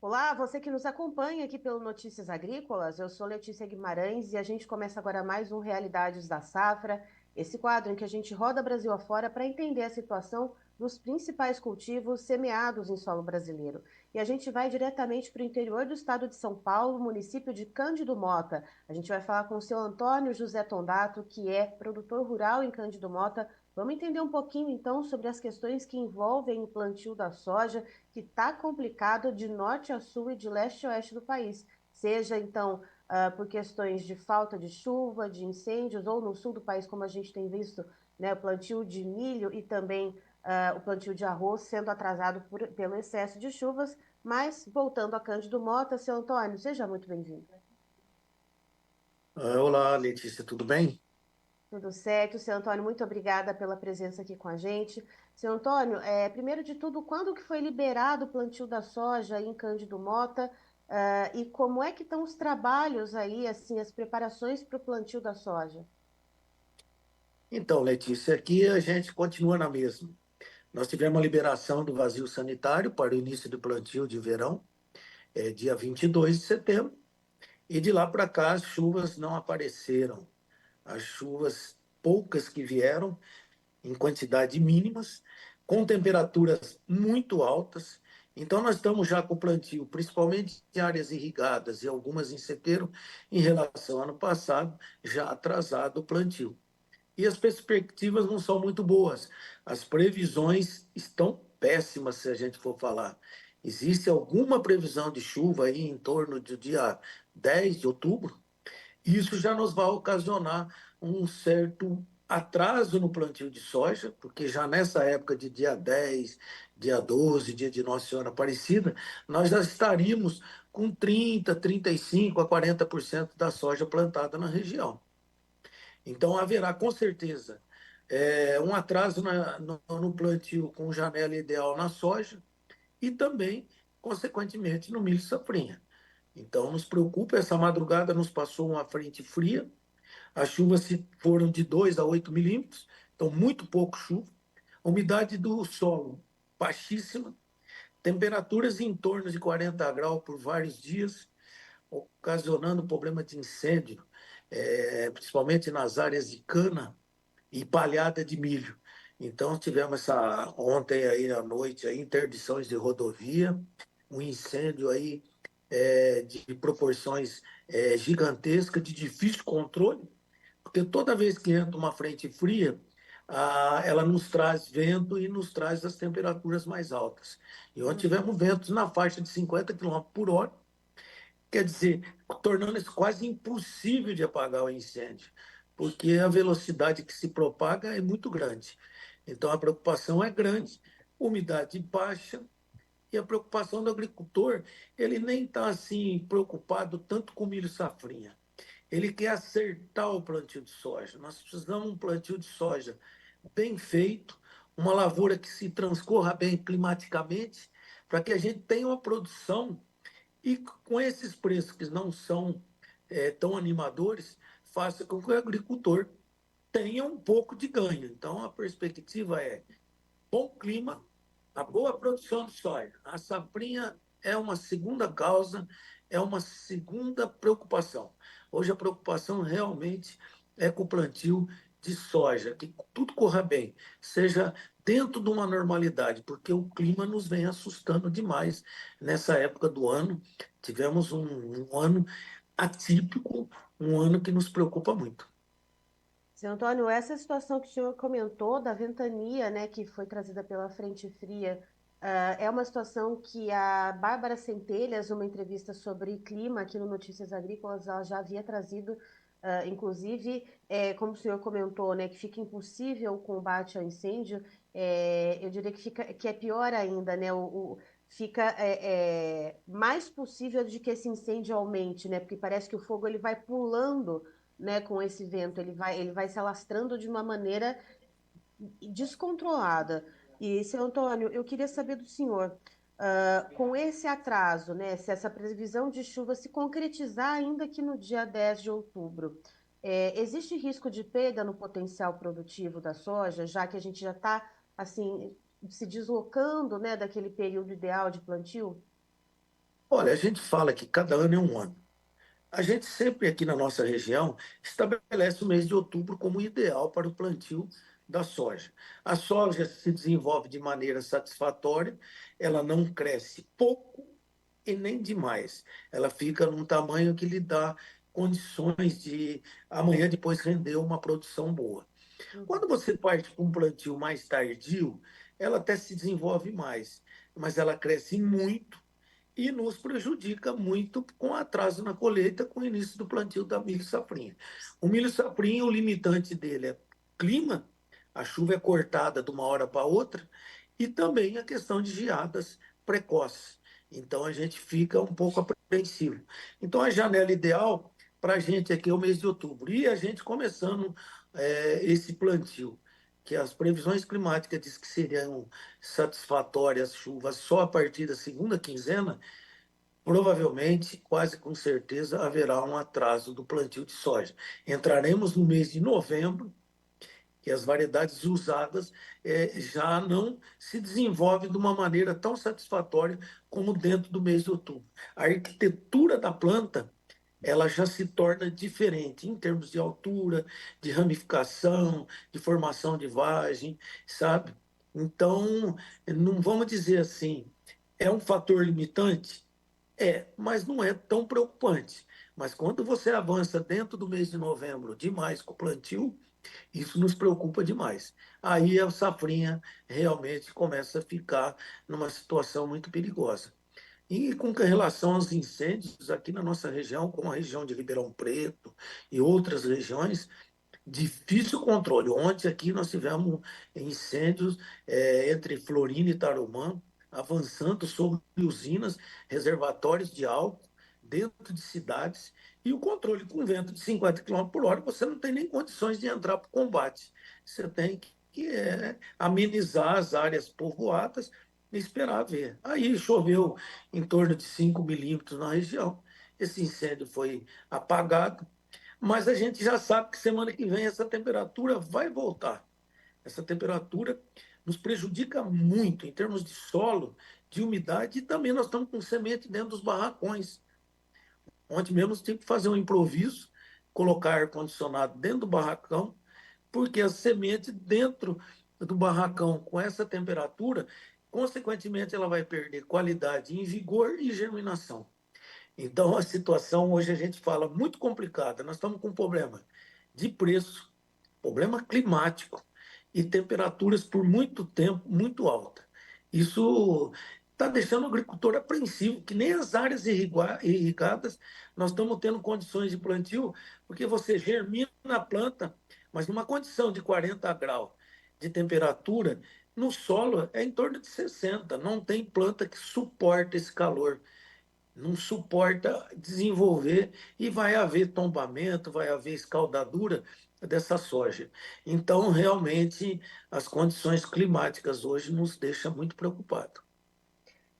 Olá, você que nos acompanha aqui pelo Notícias Agrícolas, eu sou Letícia Guimarães e a gente começa agora mais um Realidades da Safra, esse quadro em que a gente roda Brasil afora para entender a situação dos principais cultivos semeados em solo brasileiro. E a gente vai diretamente para o interior do estado de São Paulo, município de Cândido Mota. A gente vai falar com o seu Antônio José Tondato, que é produtor rural em Cândido Mota. Vamos entender um pouquinho então sobre as questões que envolvem o plantio da soja, que está complicado de norte a sul e de leste a oeste do país, seja então por questões de falta de chuva, de incêndios, ou no sul do país, como a gente tem visto, né, o plantio de milho e também o plantio de arroz sendo atrasado pelo excesso de chuvas. Mas, voltando a Cândido Mota, seu Antônio, seja muito bem-vindo. Olá, Letícia, tudo bem? Tudo certo, seu Antônio, muito obrigada pela presença aqui com a gente. Seu Antônio, primeiro de tudo, quando que foi liberado o plantio da soja em Cândido Mota, e como é que estão os trabalhos aí, assim, as preparações para o plantio da soja? Então, Letícia, aqui a gente continua na mesma. Nós tivemos a liberação do vazio sanitário para o início do plantio de verão, dia 22 de setembro, e de lá para cá as chuvas não apareceram. As chuvas poucas que vieram, em quantidade mínimas, com temperaturas muito altas. Então, nós estamos já com o plantio, principalmente em áreas irrigadas e algumas em sequeiro, em relação ao ano passado, já atrasado o plantio. E as perspectivas não são muito boas. As previsões estão péssimas, se a gente for falar. Existe alguma previsão de chuva aí em torno do dia 10 de outubro? Isso já nos vai ocasionar um certo atraso no plantio de soja, porque já nessa época de dia 10, dia 12, dia de Nossa Senhora Aparecida, nós já estaríamos com 30, 35 a 40% da soja plantada na região. Então, haverá com certeza um atraso no plantio com janela ideal na soja e também, consequentemente, no milho safrinha. Então, nos preocupa, essa madrugada nos passou uma frente fria, as chuvas foram de 2 a 8 milímetros, então muito pouco chuva, umidade do solo baixíssima, temperaturas em torno de 40 graus por vários dias, ocasionando problema de incêndio, principalmente nas áreas de cana e palhada de milho. Então, tivemos ontem aí à noite interdições de rodovia, um incêndio aí de proporções gigantescas, de difícil controle, porque toda vez que entra uma frente fria, ela nos traz vento e nos traz as temperaturas mais altas. E ontem Uhum. tivemos ventos na faixa de 50 quilômetros por hora, quer dizer, tornando isso quase impossível de apagar o incêndio, porque a velocidade que se propaga é muito grande. Então a preocupação é grande, umidade baixa, e a preocupação do agricultor, ele nem está assim preocupado tanto com milho safrinha. Ele quer acertar o plantio de soja. Nós precisamos de um plantio de soja bem feito, uma lavoura que se transcorra bem climaticamente, para que a gente tenha uma produção e com esses preços que não são tão animadores, faça com que o agricultor tenha um pouco de ganho. Então, a perspectiva é bom clima, a boa produção de soja. A safrinha é uma segunda causa, é uma segunda preocupação. Hoje a preocupação realmente é com o plantio de soja, que tudo corra bem, seja dentro de uma normalidade, porque o clima nos vem assustando demais nessa época do ano. Tivemos um ano atípico, um ano que nos preocupa muito. Seu Antônio, essa situação que o senhor comentou da ventania, né, que foi trazida pela frente fria, é uma situação que a Bárbara Centelhas, numa entrevista sobre clima aqui no Notícias Agrícolas, ela já havia trazido, inclusive, como o senhor comentou, né, que fica impossível o combate ao incêndio. Eu diria que fica, que é pior ainda, né, fica mais possível de que esse incêndio aumente, né, porque parece que o fogo ele vai pulando, né, com esse vento, ele vai se alastrando de uma maneira descontrolada. E, seu Antônio, eu queria saber do senhor, com esse atraso, né, se essa previsão de chuva se concretizar ainda aqui no dia 10 de outubro, existe risco de perda no potencial produtivo da soja, já que a gente já está, assim, se deslocando, né, daquele período ideal de plantio? Olha, a gente fala que cada ano é um ano. A gente sempre aqui na nossa região estabelece o mês de outubro como ideal para o plantio da soja. A soja se desenvolve de maneira satisfatória, ela não cresce pouco e nem demais. Ela fica num tamanho que lhe dá condições de amanhã depois render uma produção boa. Uhum. Quando você parte para um plantio mais tardio, ela até se desenvolve mais, mas ela cresce muito e nos prejudica muito com atraso na colheita, com o início do plantio da milho safrinha. O milho safrinha, o limitante dele é clima, a chuva é cortada de uma hora para outra, e também a questão de geadas precoces. Então a gente fica um pouco apreensivo. Então a janela ideal para a gente aqui é o mês de outubro. E a gente começando esse plantio, que as previsões climáticas diz que seriam satisfatórias chuvas só a partir da segunda quinzena, provavelmente, quase com certeza, haverá um atraso do plantio de soja. Entraremos no mês de novembro, que as variedades usadas já não se desenvolvem de uma maneira tão satisfatória como dentro do mês de outubro. A arquitetura da planta ela já se torna diferente em termos de altura, de ramificação, de formação de vagem, sabe? Então, não vamos dizer assim, é um fator limitante? É, mas não é tão preocupante. Mas quando você avança dentro do mês de novembro demais com o plantio, isso nos preocupa demais. Aí a safrinha realmente começa a ficar numa situação muito perigosa. E com relação aos incêndios aqui na nossa região, como a região de Ribeirão Preto e outras regiões, difícil controle. Ontem aqui nós tivemos incêndios entre Florina e Tarumã, avançando sobre usinas, reservatórios de álcool dentro de cidades, e o controle com vento de 50 km por hora, você não tem nem condições de entrar para o combate. Você tem que amenizar as áreas povoadas e esperar ver. Aí choveu em torno de 5 milímetros na região, esse incêndio foi apagado, mas a gente já sabe que semana que vem essa temperatura vai voltar. Essa temperatura nos prejudica muito em termos de solo, de umidade, e também nós estamos com semente dentro dos barracões. Ontem mesmo tive que fazer um improviso, colocar ar-condicionado dentro do barracão, porque a semente dentro do barracão, com essa temperatura, consequentemente ela vai perder qualidade em vigor e germinação. Então, a situação hoje a gente fala muito complicada. Nós estamos com um problema de preço, problema climático e temperaturas por muito tempo muito alta. Isso está deixando o agricultor apreensivo, que nem as áreas irrigadas nós estamos tendo condições de plantio, porque você germina a planta, mas numa condição de 40 graus de temperatura, no solo é em torno de 60. Não tem planta que suporte esse calor, não suporta desenvolver, e vai haver tombamento, vai haver escaldadura dessa soja. Então, realmente, as condições climáticas hoje nos deixam muito preocupados.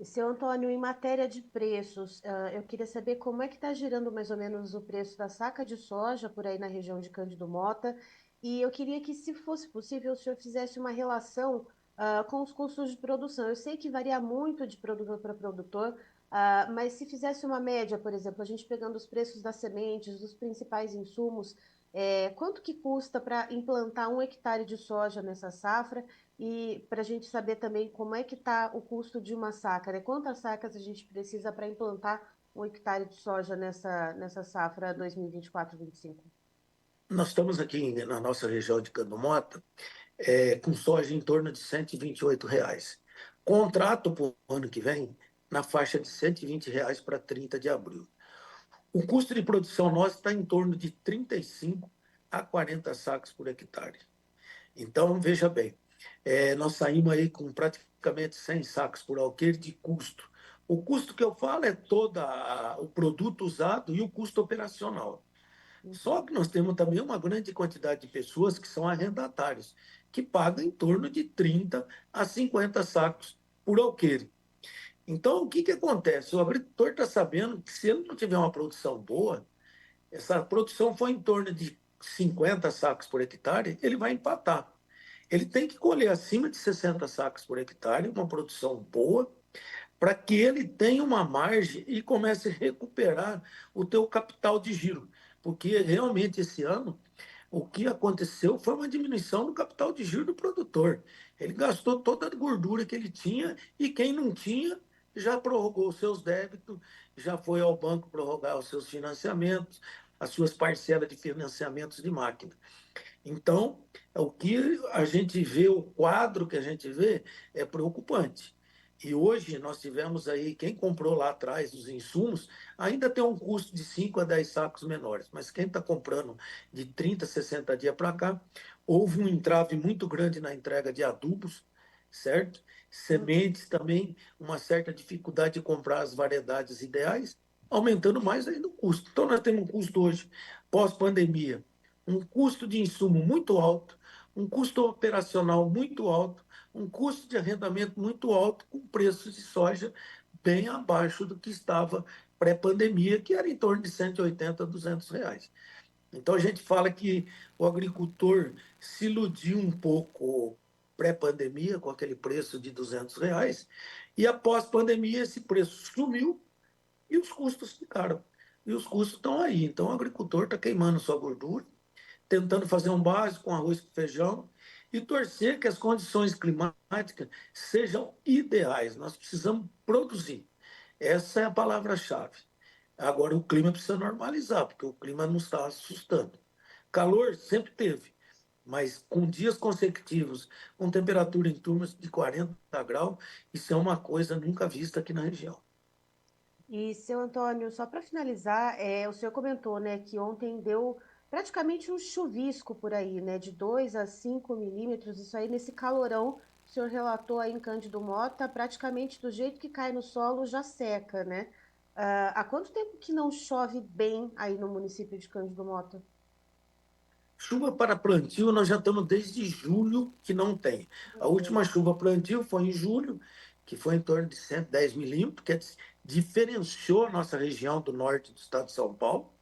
E, seu Antônio, em matéria de preços, eu queria saber como é que está girando mais ou menos o preço da saca de soja por aí na região de Cândido Mota. E eu queria que, se fosse possível, o senhor fizesse uma relação, com os custos de produção. Eu sei que varia muito de produtor para produtor, mas se fizesse uma média, por exemplo, a gente pegando os preços das sementes, dos principais insumos, quanto que custa para implantar 1 hectare de soja nessa safra? E para a gente saber também como é que está o custo de uma saca, né? Quantas sacas a gente precisa para implantar 1 hectare de soja nessa safra 2024-25? Nós estamos aqui na nossa região de Candomota, com soja em torno de R$ 128. Contrato para o ano que vem na faixa de R$ 120 para 30 de abril. O custo de produção nosso está em torno de 35 a 40 sacos por hectare. Então, veja bem, nós saímos aí com praticamente 100 sacos por alqueire de custo. O custo que eu falo é todo o produto usado e o custo operacional. Uhum. Só que nós temos também uma grande quantidade de pessoas que são arrendatários, que pagam em torno de 30 a 50 sacos por alqueire. Então, o que, que acontece? O agricultor está sabendo que se ele não tiver uma produção boa, essa produção foi em torno de 50 sacos por hectare, ele vai empatar. Ele tem que colher acima de 60 sacos por hectare, uma produção boa, para que ele tenha uma margem e comece a recuperar o teu capital de giro. Porque realmente esse ano o que aconteceu foi uma diminuição do capital de giro do produtor. Ele gastou toda a gordura que ele tinha e quem não tinha já prorrogou os seus débitos, já foi ao banco prorrogar os seus financiamentos, as suas parcelas de financiamentos de máquina. Então, o que a gente vê, o quadro que a gente vê é preocupante. E hoje nós tivemos aí, quem comprou lá atrás os insumos, ainda tem um custo de 5 a 10 sacos menores, mas quem está comprando de 30, 60 dias para cá, houve um entrave muito grande na entrega de adubos, certo? Sementes também, uma certa dificuldade de comprar as variedades ideais, aumentando mais ainda o custo. Então, nós temos um custo hoje, pós-pandemia, um custo de insumo muito alto, um custo operacional muito alto, um custo de arrendamento muito alto, com preços de soja bem abaixo do que estava pré-pandemia, que era em torno de 180 a R$ 200. Então a gente fala que o agricultor se iludiu um pouco pré-pandemia com aquele preço de R$ 200 e após pandemia esse preço sumiu e os custos ficaram. E os custos estão aí. Então o agricultor está queimando sua gordura, tentando fazer um básico com arroz e feijão e torcer que as condições climáticas sejam ideais. Nós precisamos produzir. Essa é a palavra-chave. Agora, o clima precisa normalizar, porque o clima não está assustando. Calor sempre teve, mas com dias consecutivos, com temperatura em torno de 40 graus, isso é uma coisa nunca vista aqui na região. E, seu Antônio, só para finalizar, o senhor comentou, né, que ontem deu praticamente um chuvisco por aí, né, de 2 a 5 milímetros, isso aí nesse calorão, o senhor relatou aí em Cândido Mota, praticamente do jeito que cai no solo já seca, né? Há quanto tempo que não chove bem aí no município de Cândido Mota? Chuva para plantio, nós já estamos desde julho que não tem. A Meu última Deus. chuva plantio foi em julho, que foi em torno de 110 milímetros, que diferenciou a nossa região do norte do estado de São Paulo.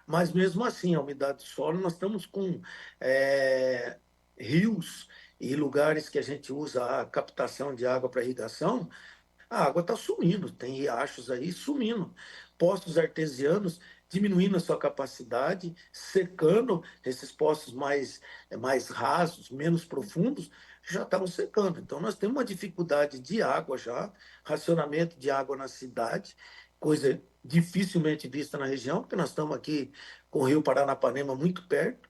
Mas mesmo assim, a umidade do solo, nós estamos com é, rios e lugares que a gente usa a captação de água para irrigação, a água está sumindo, tem riachos aí sumindo, poços artesianos diminuindo a sua capacidade, secando esses poços mais rasos, menos profundos, já estavam secando. Então, nós temos uma dificuldade de água já, racionamento de água na cidade, coisa dificilmente vista na região, porque nós estamos aqui com o Rio Paranapanema muito perto.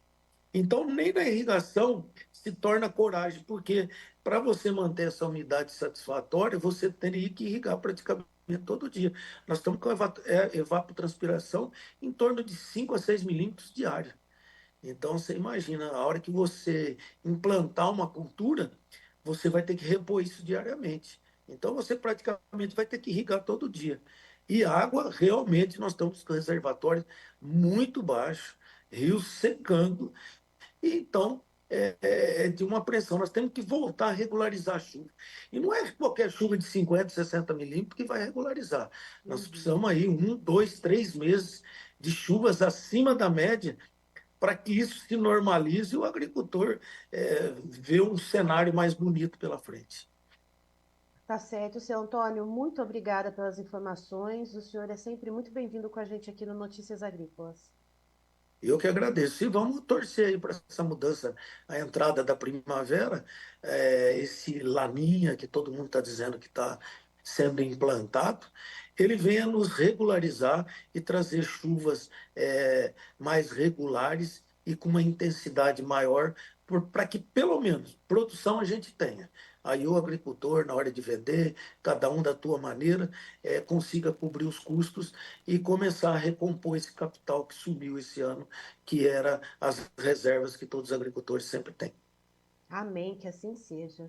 Então, nem na irrigação se torna coragem, porque para você manter essa umidade satisfatória, você teria que irrigar praticamente todo dia. Nós estamos com evapotranspiração em torno de 5 a 6 milímetros diária. Então, você imagina, a hora que você implantar uma cultura, você vai ter que repor isso diariamente. Então, você praticamente vai ter que irrigar todo dia. E água, realmente, nós estamos com reservatórios muito baixos, rios secando, então, é de uma pressão. Nós temos que voltar a regularizar a chuva. E não é qualquer chuva de 50, 60 milímetros que vai regularizar. Nós Uhum. precisamos aí 1, 2, 3 meses de chuvas acima da média para que isso se normalize e o agricultor vê um cenário mais bonito pela frente. Tá certo, seu Antônio, muito obrigada pelas informações. O senhor é sempre muito bem-vindo com a gente aqui no Notícias Agrícolas. Eu que agradeço. E vamos torcer aí para essa mudança, a entrada da primavera, esse laninha que todo mundo está dizendo que está sendo implantado, ele venha nos regularizar e trazer chuvas mais regulares e com uma intensidade maior, para que pelo menos produção a gente tenha. Aí o agricultor, na hora de vender, cada um da tua maneira, consiga cobrir os custos e começar a recompor esse capital que subiu esse ano, que era as reservas que todos os agricultores sempre têm. Amém, que assim seja.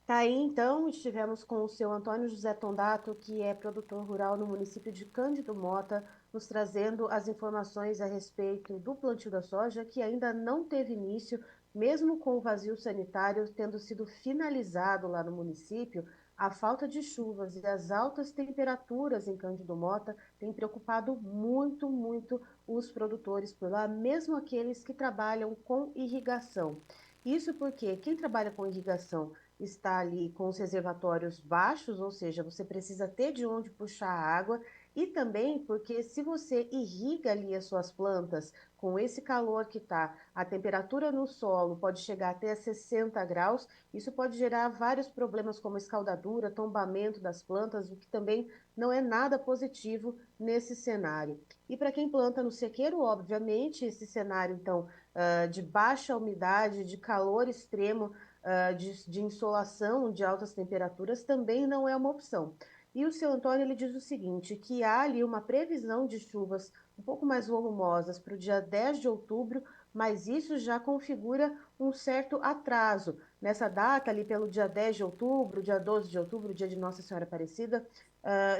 Tá aí, então, estivemos com o seu Antônio José Tondato, que é produtor rural no município de Cândido Mota, nos trazendo as informações a respeito do plantio da soja, que ainda não teve início, mesmo com o vazio sanitário tendo sido finalizado lá no município. A falta de chuvas e as altas temperaturas em Cândido Mota têm preocupado muito, muito os produtores por lá, mesmo aqueles que trabalham com irrigação. Isso porque quem trabalha com irrigação está ali com os reservatórios baixos, ou seja, você precisa ter de onde puxar a água, e também porque se você irriga ali as suas plantas com esse calor que está, a temperatura no solo pode chegar até 60 graus, isso pode gerar vários problemas como escaldadura, tombamento das plantas, o que também não é nada positivo nesse cenário. E para quem planta no sequeiro, obviamente, esse cenário, então, de baixa umidade, de calor extremo, de insolação, de altas temperaturas, também não é uma opção. E o seu Antônio ele diz o seguinte, que há ali uma previsão de chuvas um pouco mais volumosas para o dia 10 de outubro, mas isso já configura um certo atraso. Nessa data, ali pelo dia 10 de outubro, dia 12 de outubro, dia de Nossa Senhora Aparecida,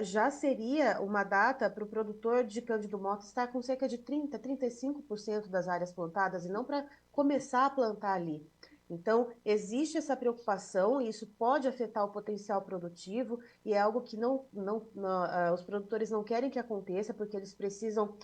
já seria uma data para o produtor de cândido-mota estar com cerca de 30, 35% das áreas plantadas, e não para começar a plantar ali. Então, existe essa preocupação e isso pode afetar o potencial produtivo e é algo que os produtores não querem que aconteça, porque eles precisam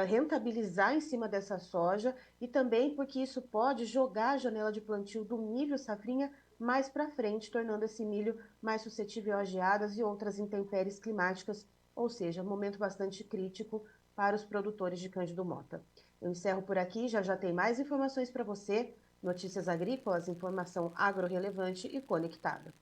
rentabilizar em cima dessa soja e também porque isso pode jogar a janela de plantio do milho safrinha mais para frente, tornando esse milho mais suscetível a geadas e outras intempéries climáticas, ou seja, um momento bastante crítico para os produtores de cândido-mota. Eu encerro por aqui, já já tem mais informações para você. Notícias agrícolas, informação agro-relevante e conectada.